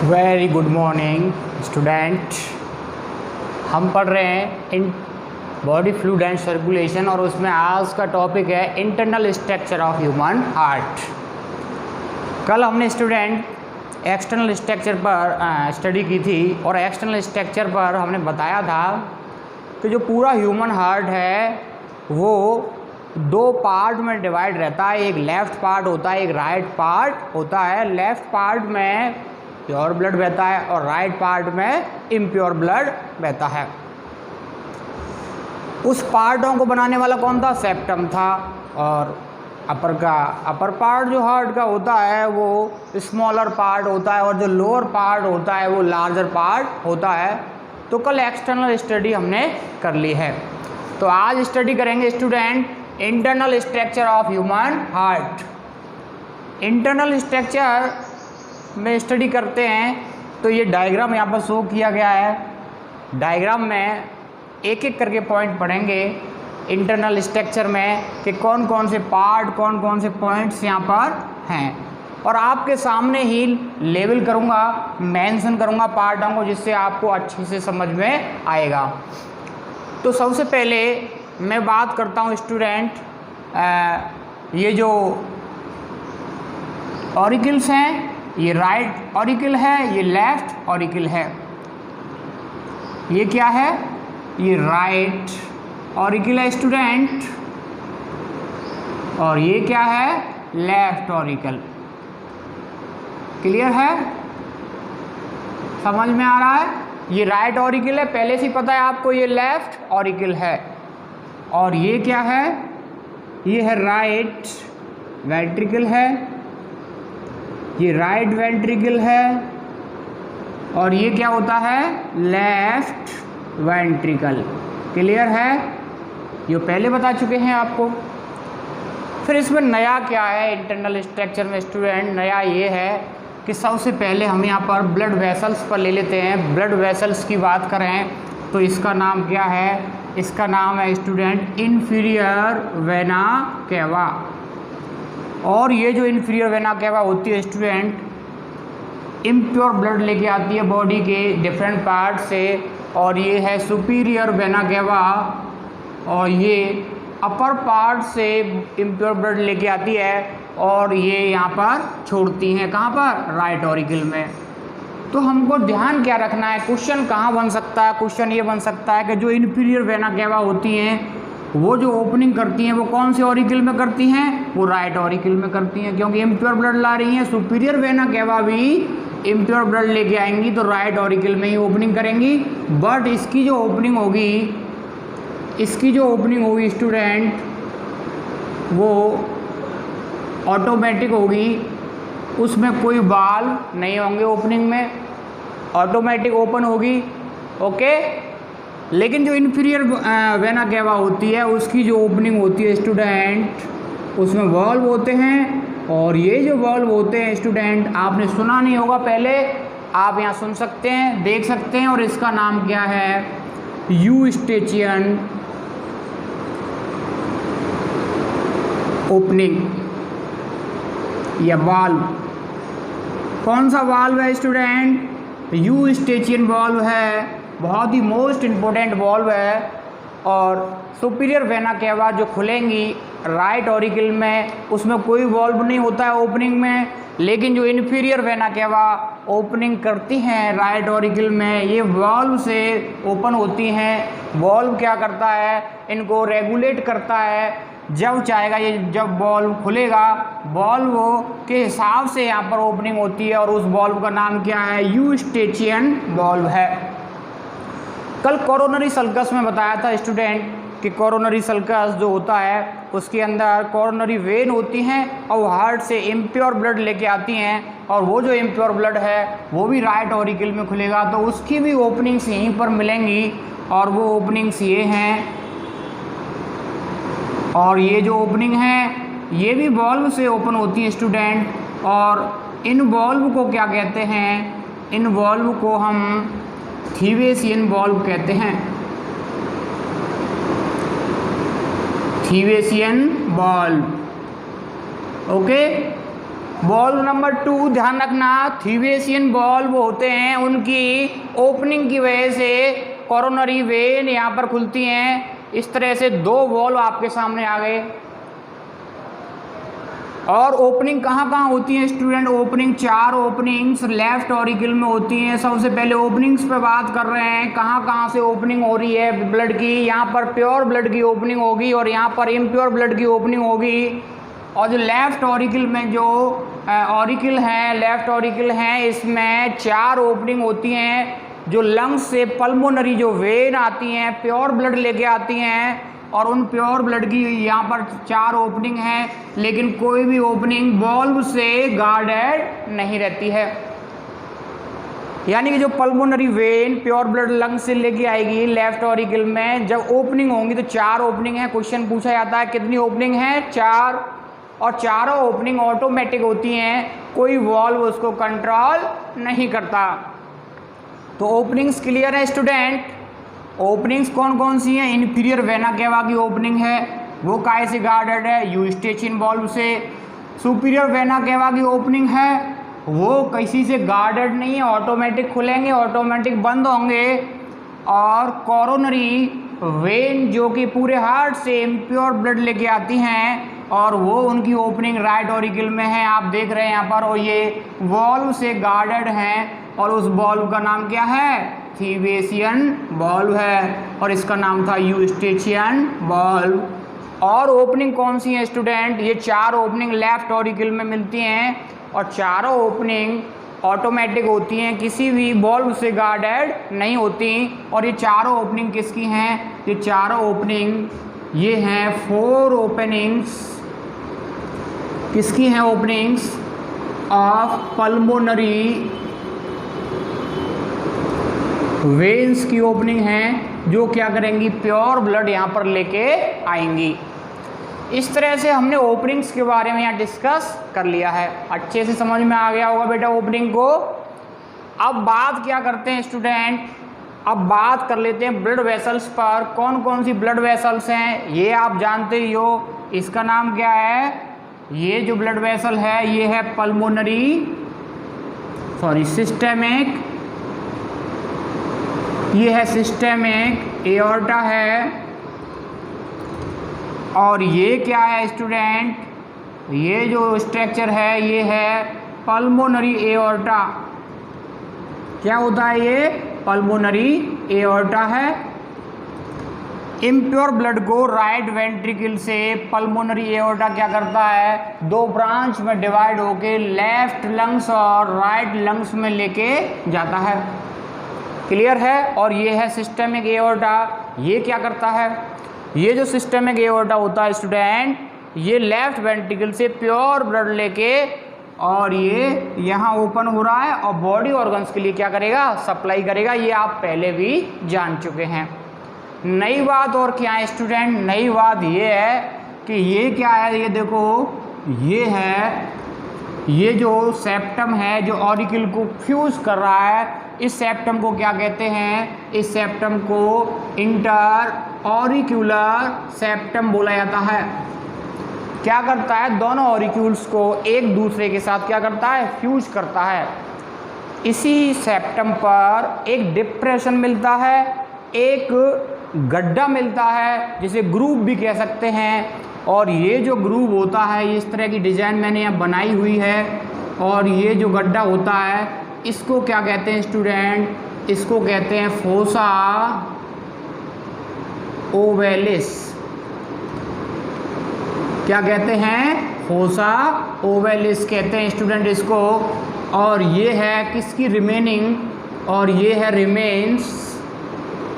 Very good morning student. हम पढ़ रहे हैं in body fluid and circulation और उसमें आज का टॉपिक है internal structure of human heart. कल हमने स्टूडेंट एक्सटर्नल स्ट्रक्चर पर स्टडी की थी और एक्सटर्नल स्ट्रक्चर पर हमने बताया था कि जो पूरा ह्यूमन हार्ट है वो दो पार्ट में डिवाइड रहता है। एक लेफ़्ट पार्ट होता है, एक राइट पार्ट होता है। लेफ़्ट पार्ट में प्योर ब्लड बहता है और राइट पार्ट में इम्प्योर ब्लड बहता है। उस पार्टों को बनाने वाला कौन था? सेप्टम था। और अपर पार्ट जो हार्ट का होता है वो स्मॉलर पार्ट होता है और जो लोअर पार्ट होता है वो लार्जर पार्ट होता है। तो कल एक्सटर्नल स्टडी हमने कर ली है, तो आज स्टडी करेंगे student internal structure of human heart. Internal structure में स्टडी करते हैं तो ये डायग्राम यहाँ पर शो किया गया है। डायग्राम में एक एक करके पॉइंट पढ़ेंगे इंटरनल स्ट्रक्चर में कि कौन कौन से पार्ट, कौन कौन से पॉइंट्स यहाँ पर हैं, और आपके सामने ही लेबल करूँगा, मेंशन करूँगा पार्टों को, जिससे आपको अच्छे से समझ में आएगा। तो सबसे पहले मैं बात करता हूँ स्टूडेंट, ये जो ऑरिकल्स हैं, ये राइट ऑरिकल है, ये लेफ्ट ऑरिकल है। ये क्या है? ये राइट ऑरिकल है स्टूडेंट, और ये क्या है? Left auricle. क्लियर है? समझ में आ रहा है? ये राइट ऑरिकल है, पहले से पता है आपको। ये लेफ्ट ऑरिकल है। और ये क्या है? ये है राइट वेंट्रिकल है, ये राइट वेंट्रिकल है, और ये क्या होता है? Left ventricle. क्लियर है? ये पहले बता चुके हैं आपको। फिर इसमें नया क्या है इंटरनल स्ट्रक्चर में स्टूडेंट? नया ये है कि सबसे पहले हम यहाँ पर ब्लड वेसल्स पर ले लेते हैं। ब्लड वेसल्स की बात करें तो इसका नाम क्या है? इसका नाम है स्टूडेंट इंफीरियर वेना केवा। और ये जो इंफीरियर वेना केवा होती है स्टूडेंट, इम्प्योर ब्लड लेके आती है बॉडी के डिफरेंट पार्ट से, और ये है सुपीरियर वेना केवा, और ये अपर पार्ट से इम्प्योर ब्लड लेके आती है और ये यहाँ पर छोड़ती हैं। कहाँ पर? राइट ऑरिकल में। तो हमको ध्यान क्या रखना है? क्वेश्चन कहाँ बन सकता है? क्वेश्चन ये बन सकता है कि जो इन्फीरियर वेना केवा होती हैं वो जो ओपनिंग करती हैं वो कौन से ऑरिकल में करती हैं? वो राइट ऑरिकल में करती हैं, क्योंकि इम्प्योर ब्लड ला रही हैं। सुपीरियर वेना केवा भी इम्प्योर ब्लड लेके आएंगी तो राइट ऑरिकल में ही ओपनिंग करेंगी। बट इसकी जो ओपनिंग होगी स्टूडेंट वो ऑटोमेटिक होगी, उसमें कोई वाल्व नहीं होंगे ओपनिंग में, ऑटोमेटिक ओपन होगी। ओके। लेकिन जो इन्फीरियर वेना केवा होती है उसकी जो ओपनिंग होती है स्टूडेंट, उसमें वाल्व होते हैं, और ये जो वाल्व होते हैं स्टूडेंट आपने सुना नहीं होगा पहले, आप यहाँ सुन सकते हैं, देख सकते हैं, और इसका नाम क्या है? यूस्टेचियन ओपनिंग या वाल्व। कौन सा वाल्व है स्टूडेंट? यूस्टेचियन वाल्व है, बहुत ही मोस्ट इम्पोर्टेंट वाल्व है। और सुपीरियर वेना केवा जो खुलेंगी राइट ऑरिकल में, उसमें कोई वाल्व नहीं होता है ओपनिंग में, लेकिन जो इन्फीरियर वेना केवा ओपनिंग करती हैं राइट ऑरिकल में, ये वाल्व से ओपन होती हैं। वाल्व क्या करता है? इनको रेगुलेट करता है। जब चाहेगा ये, जब वाल्व खुलेगा, वाल्व के हिसाब से यहाँ पर ओपनिंग होती है, और उस वाल्व का नाम क्या है? यूस्टेचियन वाल्व है। कल कोरोनरी सल्कस में बताया था स्टूडेंट कि कोरोनरी सल्कस जो होता है उसके अंदर कोरोनरी वेन होती हैं और हार्ट से इम्प्योर ब्लड लेके आती हैं, और वो जो इम्प्योर ब्लड है वो भी राइट ऑरिकल में खुलेगा, तो उसकी भी ओपनिंग्स यहीं पर मिलेंगी, और वो ओपनिंग्स ये हैं। और ये जो ओपनिंग है ये भी वाल्व से ओपन होती है स्टूडेंट, और इन वाल्व को क्या कहते हैं? इन वाल्व को हम थीवेसियन वाल्व कहते हैं। थीवेसियन वाल्व। ओके। बॉल्व नंबर 2 ध्यान रखना, थीवेसियन बॉल्व होते हैं, उनकी ओपनिंग की वजह से कोरोनरी वेन यहाँ पर खुलती हैं। इस तरह से 2 बॉल्व आपके सामने आ गए। और ओपनिंग कहाँ कहाँ होती है student? Opening 4 openings left auricle में होती हैं। सबसे पहले ओपनिंग्स पे बात कर रहे हैं, कहाँ कहाँ से ओपनिंग हो रही है ब्लड की। यहाँ पर प्योर ब्लड की ओपनिंग होगी और यहाँ पर इम्प्योर ब्लड की ओपनिंग होगी। और जो लेफ्ट ऑरिकल में जो ऑरिकल है, लेफ्ट ऑरिकल है, इसमें 4 ओपनिंग होती हैं जो लंग्स से पल्मोनरी जो वेन आती हैं, प्योर ब्लड लेके आती हैं। और उन प्योर ब्लड की यहाँ पर 4 ओपनिंग हैं, लेकिन कोई भी ओपनिंग बॉल्व से गार्डेड नहीं रहती है। यानी कि जो pulmonary vein pure blood lungs से लेके आएगी लेफ्ट ऑरिकल में, जब ओपनिंग होंगी तो 4 ओपनिंग है। क्वेश्चन पूछा जाता है कितनी ओपनिंग है? 4। और चारों ओपनिंग ऑटोमेटिक होती हैं, कोई वॉल्व उसको कंट्रोल नहीं करता। तो ओपनिंग्स क्लियर है स्टूडेंट? ओपनिंग्स कौन कौन सी हैं? इन्फीरियर वेना केवा की ओपनिंग है, वो काय से गार्डेड है? यूस्टेचियन बॉल्व से। सुपीरियर वेना केवा की ओपनिंग है, वो किसी से गार्डेड नहीं है, ऑटोमेटिक खुलेंगे, ऑटोमेटिक बंद होंगे। और कोरोनरी वेन जो कि पूरे हार्ट से इम्प्योर ब्लड लेके आती हैं, और वो उनकी ओपनिंग राइट ऑरिकल में है, आप देख रहे हैं यहाँ पर। और ये वॉल्व से गार्डेड हैं, और उस बॉल्व का नाम क्या है? थीवेसियन बॉल्व है, और इसका नाम था यूस्टेचियन बॉल्व। और ओपनिंग कौन सी है स्टूडेंट? ये 4 ओपनिंग लेफ्ट ऑरिकल में मिलती हैं, और चारों ओपनिंग ऑटोमेटिक होती हैं, किसी भी बॉल्व से गार्डेड नहीं होती। और ये चारों ओपनिंग किसकी हैं? ये चारों ओपनिंग ये हैं 4 ओपनिंग्स, किसकी हैं ओपनिंग्स? ऑफ पल्मोनरी वेन्स की ओपनिंग हैं, जो क्या करेंगी? प्योर ब्लड यहाँ पर लेके आएंगी। इस तरह से हमने ओपनिंग्स के बारे में यहाँ डिस्कस कर लिया है। अच्छे से समझ में आ गया होगा बेटा ओपनिंग को। अब बात क्या करते हैं स्टूडेंट? अब बात कर लेते हैं ब्लड वेसल्स पर। कौन कौन सी ब्लड वेसल्स हैं ये आप जानते ही हो। इसका नाम क्या है? ये जो ब्लड वेसल है ये है सिस्टेमिक, ये है सिस्टेमिक एओर्टा है। और ये क्या है स्टूडेंट? ये जो स्ट्रक्चर है ये है पल्मोनरी एओर्टा। क्या होता है ये? पल्मोनरी एओर्टा है। इम्प्योर ब्लड को राइट वेंट्रिकल से पल्मोनरी एओर्टा क्या करता है? 2 ब्रांच में डिवाइड होके लेफ्ट लंग्स और राइट लंग्स में लेके जाता है। क्लियर है? और ये है सिस्टेमिक एओर्टा। ये क्या करता है? ये जो सिस्टेमिक एओर्टा होता है स्टूडेंट, ये लेफ्ट वेंट्रिकल से प्योर ब्लड लेके और ये यहाँ ओपन हो रहा है और बॉडी ऑर्गन्स के लिए क्या करेगा? सप्लाई करेगा। ये आप पहले भी जान चुके हैं। नई बात और क्या है स्टूडेंट? नई बात ये है कि ये क्या है? ये देखो, ये है, ये जो सेप्टम है जो ऑरिकल को फ्यूज कर रहा है, इस सेप्टम को क्या कहते हैं? इस सेप्टम को इंटर ऑरिक्यूलर सेप्टम बोला जाता है। क्या करता है? दोनों ऑरिक्यूल्स को एक दूसरे के साथ क्या करता है? फ्यूज करता है। इसी सेप्टम पर एक डिप्रेशन मिलता है, एक गड्ढा मिलता है, जिसे ग्रूव भी कह सकते हैं। और ये जो ग्रूव होता है, इस तरह की डिज़ाइन मैंने यहाँ बनाई हुई है। और ये जो गड्ढा होता है इसको क्या कहते हैं स्टूडेंट? इसको कहते हैं फोसा ओवेलिस। क्या कहते हैं? फोसा ओवेलिस कहते हैं स्टूडेंट इसको। और ये है किसकी? रिमेनिंग। और ये है रिमेन्स।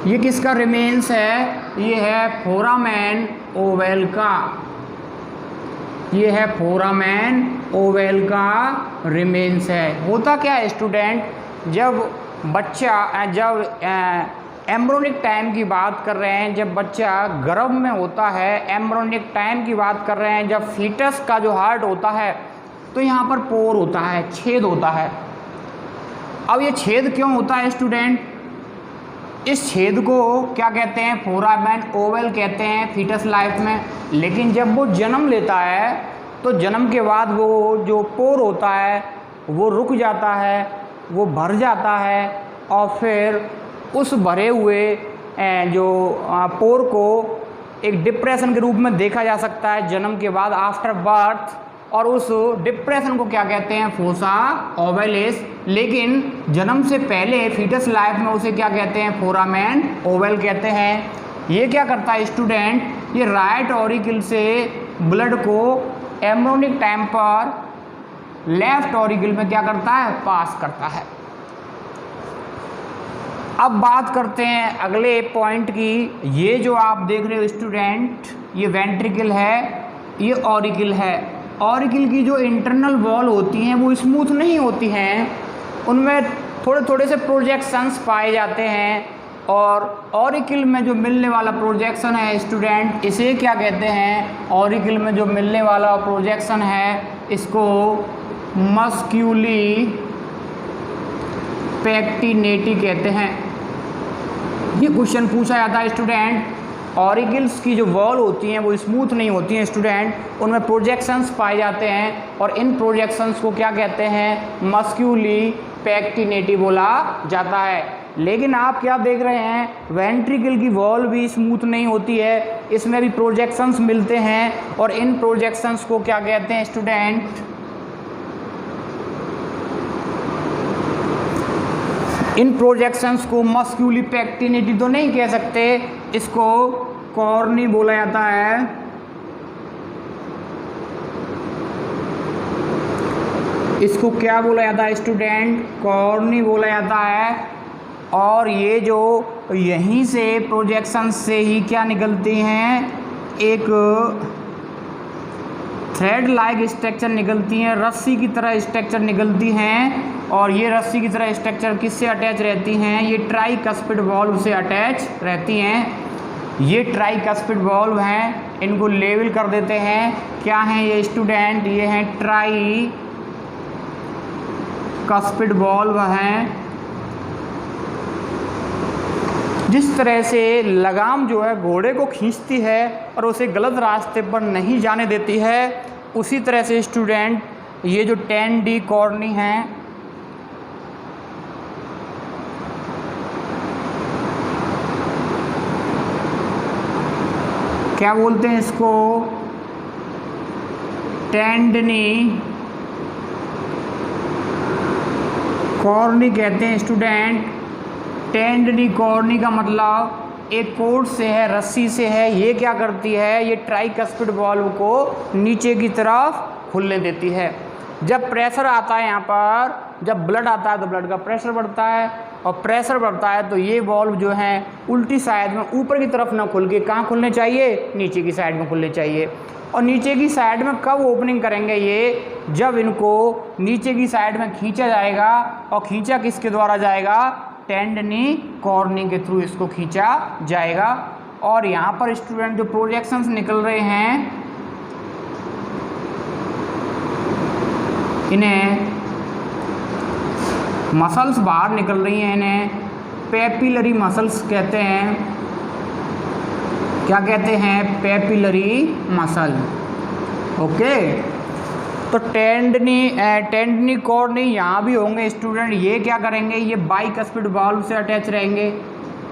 ये किसका रिमेन्स है? ये है फोरामेन ओवेल का। ये है फोरामेन ओवेल का रिमेन्स है। होता क्या है स्टूडेंट? जब बच्चा, जब एम्ब्रोनिक टाइम की बात कर रहे हैं, जब बच्चा गर्भ में होता है, एम्ब्रोनिक टाइम की बात कर रहे हैं, जब फीटस का जो हार्ट होता है तो यहाँ पर पोर होता है, छेद होता है। अब ये छेद क्यों होता है स्टूडेंट? इस छेद को क्या कहते हैं? फोरामेन ओवेल कहते हैं फीटस लाइफ में। लेकिन जब वो जन्म लेता है तो जन्म के बाद वो जो पोर होता है वो रुक जाता है, वो भर जाता है और फिर उस भरे हुए जो पोर को एक डिप्रेशन के रूप में देखा जा सकता है जन्म के बाद, आफ्टर बर्थ। और उस डिप्रेशन को क्या कहते हैं? फोसा ओवैलिस। लेकिन जन्म से पहले फीटस लाइफ में उसे क्या कहते हैं? फोरामेन ओवल कहते हैं। ये क्या करता है स्टूडेंट? ये राइट ऑरिकल से ब्लड को एम्ब्रियोनिक टाइम पर लेफ्ट ऑरिकल में क्या करता है? पास करता है। अब बात करते हैं अगले पॉइंट की। ये जो आप देख रहे हो स्टूडेंट, ये वेंट्रिकल है, ये ऑरिकल है। ऑरिकल की जो इंटरनल वॉल होती हैं वो स्मूथ नहीं होती हैं, उनमें थोड़े थोड़े से प्रोजेक्शंस पाए जाते हैं। और ऑरिकल में जो मिलने वाला प्रोजेक्शन है स्टूडेंट, इसे क्या कहते हैं? ऑरिकल में जो मिलने वाला प्रोजेक्शन है इसको मस्क्यूली पैक्टिनेटी कहते हैं। ये क्वेश्चन पूछा जाता है स्टूडेंट, ऑरिकल्स की जो वॉल होती हैं वो स्मूथ नहीं होती हैं स्टूडेंट, उनमें प्रोजेक्शंस पाए जाते हैं और इन प्रोजेक्शंस को क्या कहते हैं? मस्क्यूली पैक्टिनेटी बोला जाता है। लेकिन आप क्या देख रहे हैं? वेंट्रिकल की वॉल भी स्मूथ नहीं होती है, इसमें भी प्रोजेक्शंस मिलते हैं और इन प्रोजेक्शंस को क्या कहते हैं स्टूडेंट? इन प्रोजेक्शंस को मस्क्यूली पैक्टिनेटी तो नहीं कह सकते, इसको कॉर्नी बोला जाता है। इसको क्या बोला जाता है स्टूडेंट? कॉर्नी बोला जाता है। और ये जो यहीं से प्रोजेक्शन से ही क्या निकलती हैं? एक थ्रेड लाइक स्ट्रक्चर निकलती हैं, रस्सी की तरह स्ट्रक्चर निकलती हैं। और ये रस्सी की तरह स्ट्रक्चर किससे अटैच रहती हैं? ये ट्राइकस्पिड वॉल्व से अटैच रहती हैं। ये ट्राइकस्पिड वॉल्व हैं, इनको लेवल कर देते हैं। क्या हैं ये स्टूडेंट? ये हैं ट्राइकस्पिड वॉल्व हैं। जिस तरह से लगाम जो है घोड़े को खींचती है और उसे गलत रास्ते पर नहीं जाने देती है, उसी तरह से स्टूडेंट ये जो 10D कॉर्नी हैं, क्या बोलते हैं इसको? टेंडनी कॉर्नी कहते हैं स्टूडेंट। टेंडनी कॉर्नी का मतलब एक कोर्ड से है, रस्सी से है। ये क्या करती है? ये ट्राइकस्पिड वॉल्व को नीचे की तरफ खुलने देती है। जब प्रेशर आता है यहाँ पर, जब ब्लड आता है तो ब्लड का प्रेशर बढ़ता है और प्रेशर बढ़ता है तो ये वॉल्व जो हैं उल्टी साइड में ऊपर की तरफ ना खुल के कहाँ खुलने चाहिए? नीचे की साइड में खुलने चाहिए। और नीचे की साइड में कब ओपनिंग करेंगे ये? जब इनको नीचे की साइड में खींचा जाएगा। और खींचा किसके द्वारा जाएगा? टेंडनी कॉर्नी के थ्रू इसको खींचा जाएगा। और यहाँ पर स्टूडेंट जो प्रोजेक्शंस निकल रहे हैं, इन्हें मसल्स बाहर निकल रही हैं, इन्हें पेपिलरी मसल्स कहते हैं। क्या कहते हैं? Papillary muscle. ओके, तो टेंडनी कॉर्नी यहाँ भी होंगे स्टूडेंट। ये क्या करेंगे? ये बाइकस्पिड वॉल्व से अटैच रहेंगे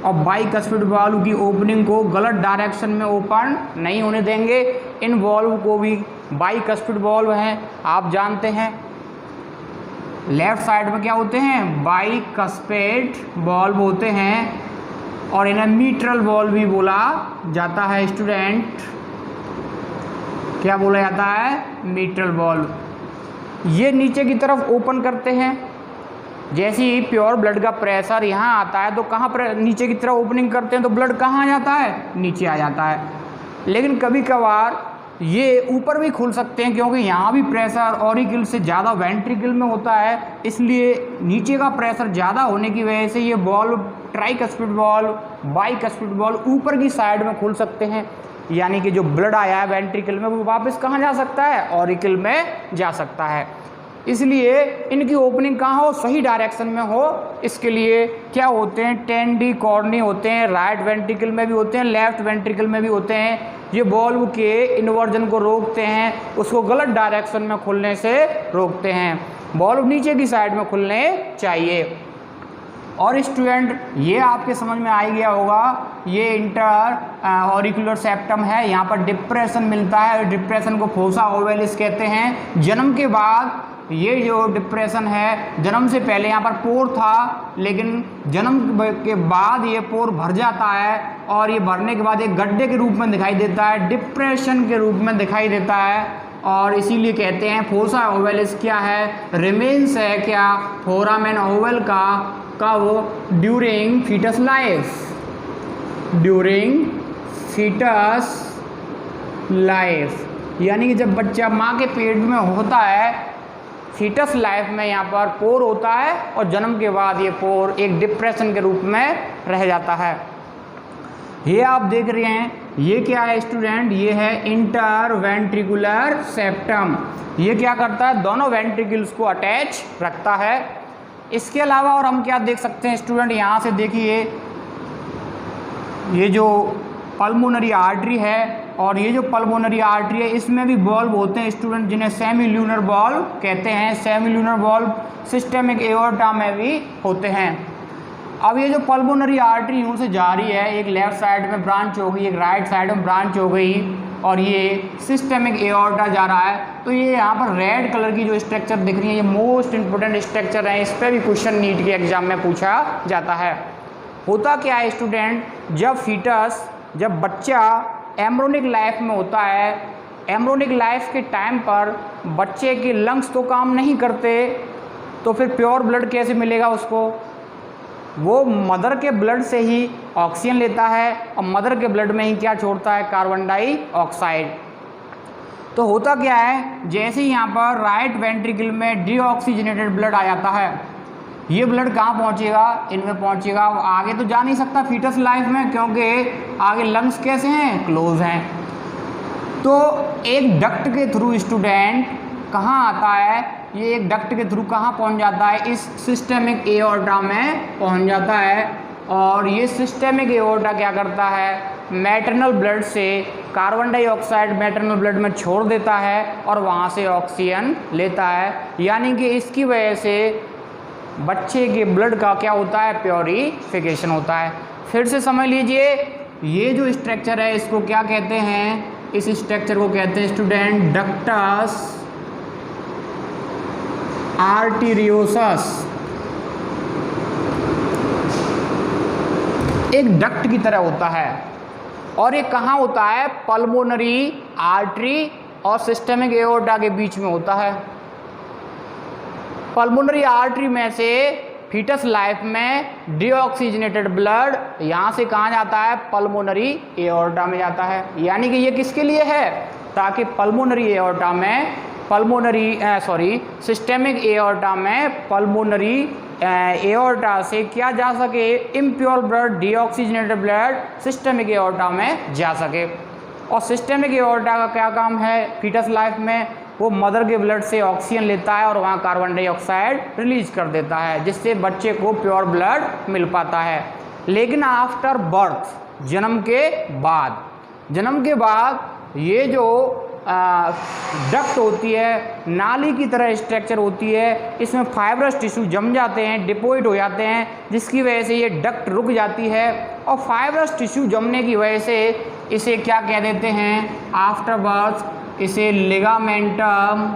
और बाइकस्पिड वॉल्व की ओपनिंग को गलत डायरेक्शन में ओपन नहीं होने देंगे। इन वॉल्व को भी बाइकस्पिड वॉल्व हैं, आप जानते हैं। लेफ्ट साइड में क्या होते हैं? बाइकस्पिड वॉल्व होते हैं और इन्हें मीट्रल वॉल्व भी बोला जाता है स्टूडेंट। क्या बोला जाता है? मीट्रल वॉल्व। ये नीचे की तरफ ओपन करते हैं। जैसे ही प्योर ब्लड का प्रेशर यहाँ आता है तो कहाँ पर नीचे की तरफ ओपनिंग करते हैं तो ब्लड कहाँ आ जाता है? नीचे आ जाता है। लेकिन कभी कभार ये ऊपर भी खुल सकते हैं क्योंकि यहाँ भी प्रेशर ऑरिकल से ज़्यादा वेंट्रिकल में होता है, इसलिए नीचे का प्रेशर ज़्यादा होने की वजह से ये valve, tricuspid valve, bicuspid valve ऊपर की साइड में खुल सकते हैं। यानी कि जो ब्लड आया है वेंट्रिकल में वो वापस कहाँ जा सकता है? ऑरिकल में जा सकता है। इसलिए इनकी ओपनिंग कहाँ हो? सही डायरेक्शन में हो। इसके लिए क्या होते हैं? 10D कॉर्नी होते हैं। राइट वेंट्रिकल में भी होते हैं, लेफ्ट वेंट्रिकल में भी होते हैं। ये बॉल्व के इन्वर्जन को रोकते हैं, उसको गलत डायरेक्शन में खुलने से रोकते हैं। बॉल्व नीचे की साइड में खुलने चाहिए। और स्टूडेंट ये आपके समझ में आ गया होगा, ये इंटर ऑरिकुलर सेप्टम है, यहाँ पर डिप्रेशन मिलता है, डिप्रेशन को फोसा ओवेलिस कहते हैं। जन्म के बाद ये जो डिप्रेशन है, जन्म से पहले यहाँ पर पोर था, लेकिन जन्म के बाद ये पोर भर जाता है और ये भरने के बाद एक गड्ढे के रूप में दिखाई देता है, डिप्रेशन के रूप में दिखाई देता है, और इसीलिए कहते हैं फोसा ओवेलिस क्या है, रिमेन्स है क्या फोरामेन ओवल का वो during fetus life, during fetus life, यानी कि जब बच्चा माँ के पेट में होता है, फीटस लाइफ में यहाँ पर पोर होता है और जन्म के बाद ये पोर एक डिप्रेशन के रूप में रह जाता है। ये आप देख रहे हैं, ये क्या है स्टूडेंट, ये है इंटर वेंट्रिकुलर सेप्टम। ये क्या करता है, दोनों वेंट्रिकल्स को अटैच रखता है। इसके अलावा और हम क्या देख सकते हैं स्टूडेंट, यहाँ से देखिए, ये जो पल्मोनरी आर्टरी है और ये जो पल्मोनरी आर्टरी है, इसमें भी बॉल्व होते हैं स्टूडेंट, जिन्हें सेमील्यूनर बॉल्व कहते हैं। सेमील्यूनर बॉल्व सिस्टेमिक एओर्टा में भी होते हैं। अब ये जो पल्मोनरी आर्टरी यूँ से जा रही है, एक लेफ्ट साइड में ब्रांच हो गई, एक राइट साइड में ब्रांच हो गई, और ये सिस्टेमिक एओर्टा जा रहा है। तो ये यहाँ पर रेड कलर की जो स्ट्रक्चर दिख रही है, ये मोस्ट इंपॉर्टेंट स्ट्रक्चर है, इस पर भी क्वेश्चन नीट के एग्जाम में पूछा जाता है। होता क्या है स्टूडेंट, जब बच्चा एम्ब्रियोनिक लाइफ में होता है, एम्ब्रियोनिक लाइफ के टाइम पर बच्चे के लंग्स तो काम नहीं करते, तो फिर प्योर ब्लड कैसे मिलेगा उसको, वो मदर के ब्लड से ही ऑक्सीजन लेता है और मदर के ब्लड में ही क्या छोड़ता है, कार्बन डाइऑक्साइड। तो होता क्या है, जैसे ही यहाँ पर राइट वेंट्रिकल में डीऑक्सीजनेटेड ब्लड आ जाता है, ये ब्लड कहाँ पहुँचेगा, इनमें पहुँचेगा, आगे तो जा नहीं सकता फीटस लाइफ में, क्योंकि आगे लंग्स कैसे हैं, क्लोज हैं। तो एक डक्ट के थ्रू स्टूडेंट कहाँ आता है, ये एक डक्ट के थ्रू कहाँ पहुँच जाता है, इस सिस्टेमिक एओर्टा में पहुँच जाता है। और ये सिस्टेमिक एओर्टा क्या करता है, मैटरनल ब्लड से कार्बन डाइऑक्साइड मैटरनल ब्लड में छोड़ देता है और वहाँ से ऑक्सीजन लेता है, यानी कि इसकी वजह से बच्चे के ब्लड का क्या होता है, प्योरिफिकेशन होता है। फिर से समझ लीजिए, ये जो स्ट्रक्चर है इसको क्या कहते हैं, इस स्ट्रक्चर को कहते हैं स्टूडेंट डक्टस आर्टेरियोसस। एक डक्ट की तरह होता है, और ये कहाँ होता है, पल्मोनरी आर्टरी और सिस्टेमिक एओर्टा के बीच में होता है। पल्मोनरी आर्टरी में से फीटस लाइफ में डीऑक्सीजनेटेड ब्लड यहाँ से कहाँ जाता है, पल्मोनरी एओर्टा में जाता है। यानी कि ये किसके लिए है, ताकि पल्मोनरी एओर्टा में सिस्टेमिक एओर्टा में पल्मोनरी एओर्टा से क्या जा सके, impure blood, deoxygenated blood systemic aorta में जा सके। और सिस्टेमिक एओर्टा का क्या काम है फीटस लाइफ में, वो मदर के ब्लड से ऑक्सीजन लेता है और वहाँ कार्बन डाइऑक्साइड रिलीज कर देता है, जिससे बच्चे को प्योर ब्लड मिल पाता है। लेकिन आफ्टर बर्थ, जन्म के बाद ये जो डक्ट होती है, नाली की तरह स्ट्रक्चर होती है, इसमें फाइब्रस टिश्यू जम जाते हैं, डिपोजिट हो जाते हैं, जिसकी वजह से ये डक्ट रुक जाती है। और फाइब्रस टिश्यू जमने की वजह से इसे क्या कह देते हैं, आफ्टर बर्थ इसे लिगामेंटम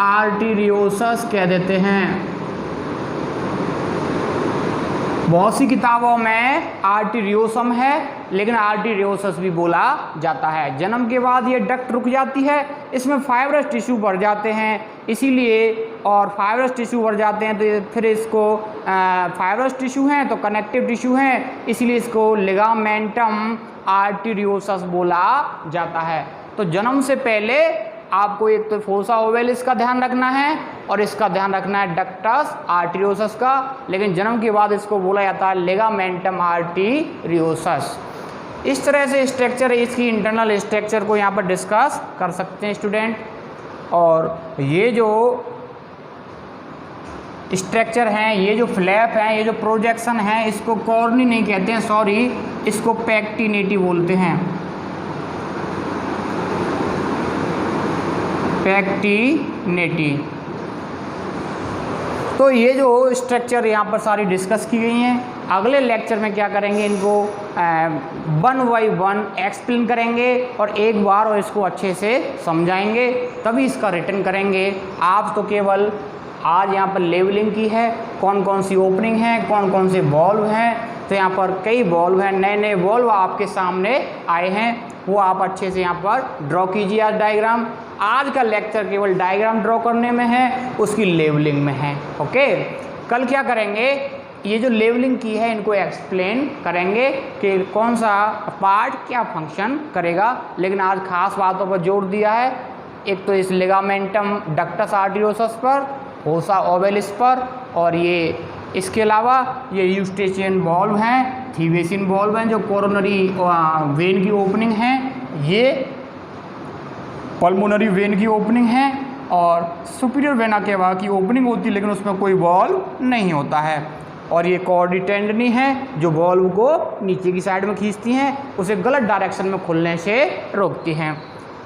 आर्टेरियोसस कह देते हैं। बहुत सी किताबों में आर्टेरियोसम है, लेकिन आर्टेरियोसस भी बोला जाता है। जन्म के बाद ये डक्ट रुक जाती है, इसमें फाइब्रस टिश्यू बढ़ जाते हैं, इसीलिए, और फाइब्रस टिश्यू बढ़ जाते हैं तो फिर इसको फाइब्रस टिश्यू हैं तो कनेक्टिव टिश्यू हैं, इसीलिए इसको लिगामेंटम आर्टेरियोसस बोला जाता है। तो जन्म से पहले आपको एक तो फोसा ओवेलिस का ध्यान रखना है और इसका ध्यान रखना है डक्टस आर्टेरियोसस का, लेकिन जन्म के बाद इसको बोला जाता है लिगामेंटम आर्टेरियोसस। इस तरह से स्ट्रक्चर, इसकी इंटरनल स्ट्रक्चर को यहाँ पर डिस्कस कर सकते हैं स्टूडेंट। और ये जो स्ट्रक्चर हैं, ये जो फ्लैप हैं, ये जो प्रोजेक्शन है, इसको कॉर्नी नहीं कहते हैं, सॉरी, इसको पैक्टिनेटी बोलते हैं, पैक्टिनेटी। तो ये जो स्ट्रक्चर यहाँ पर सारी डिस्कस की गई हैं। अगले लेक्चर में क्या करेंगे, इनको 1 बाय 1 एक्सप्लेन करेंगे और एक बार और इसको अच्छे से समझाएंगे, तभी इसका रिटर्न करेंगे। आप तो केवल आज यहाँ पर लेवलिंग की है, कौन कौन सी ओपनिंग है, कौन कौन से वॉल्व हैं, तो यहाँ पर कई वॉल्व हैं, नए नए वॉल्व आपके सामने आए हैं, वो आप अच्छे से यहाँ पर ड्रॉ कीजिए। आज डायग्राम, आज का लेक्चर केवल डायग्राम ड्रॉ करने में है, उसकी लेवलिंग में है। ओके, कल क्या करेंगे, ये जो लेवलिंग की है इनको एक्सप्लेन करेंगे कि कौन सा पार्ट क्या फंक्शन करेगा। लेकिन आज खास बातों पर जोर दिया है, एक तो इस लिगामेंटम डक्टस आर्टेरियोसस पर, फोसा ओवलिस पर, और ये इसके अलावा ये यूस्टेचियन वॉल्व हैं, थीवेसिन वॉल्व हैं जो कोरोनरी वेन की ओपनिंग है, ये पल्मोनरी वेन की ओपनिंग है, और सुपीरियर वेना केवा की ओपनिंग होती है लेकिन उसमें कोई वॉल्व नहीं होता है, और ये कॉर्डी टेंडनी है जो वॉल्व को नीचे की साइड में खींचती हैं, उसे गलत डायरेक्शन में खुलने से रोकती हैं।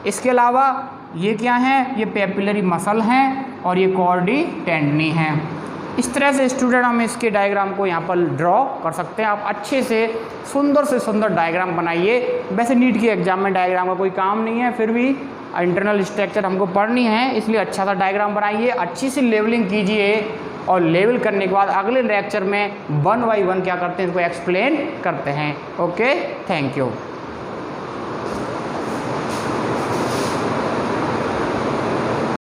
इसके अलावा ये क्या हैं, ये पेपिलरी मसल हैं और ये कॉर्डी टेंडनी हैं। इस तरह से स्टूडेंट हम इसके डायग्राम को यहाँ पर ड्रॉ कर सकते हैं। आप अच्छे से सुंदर डायग्राम बनाइए। वैसे नीट के एग्जाम में डायग्राम का कोई काम नहीं है, फिर भी इंटरनल स्ट्रक्चर हमको पढ़नी है, इसलिए अच्छा सा डायग्राम बनाइए, अच्छी सी लेवलिंग कीजिए, और लेवल करने के बाद अगले लेक्चर में 1 बाय 1 क्या करते हैं, इसको एक्सप्लेन करते हैं। Okay, thank you.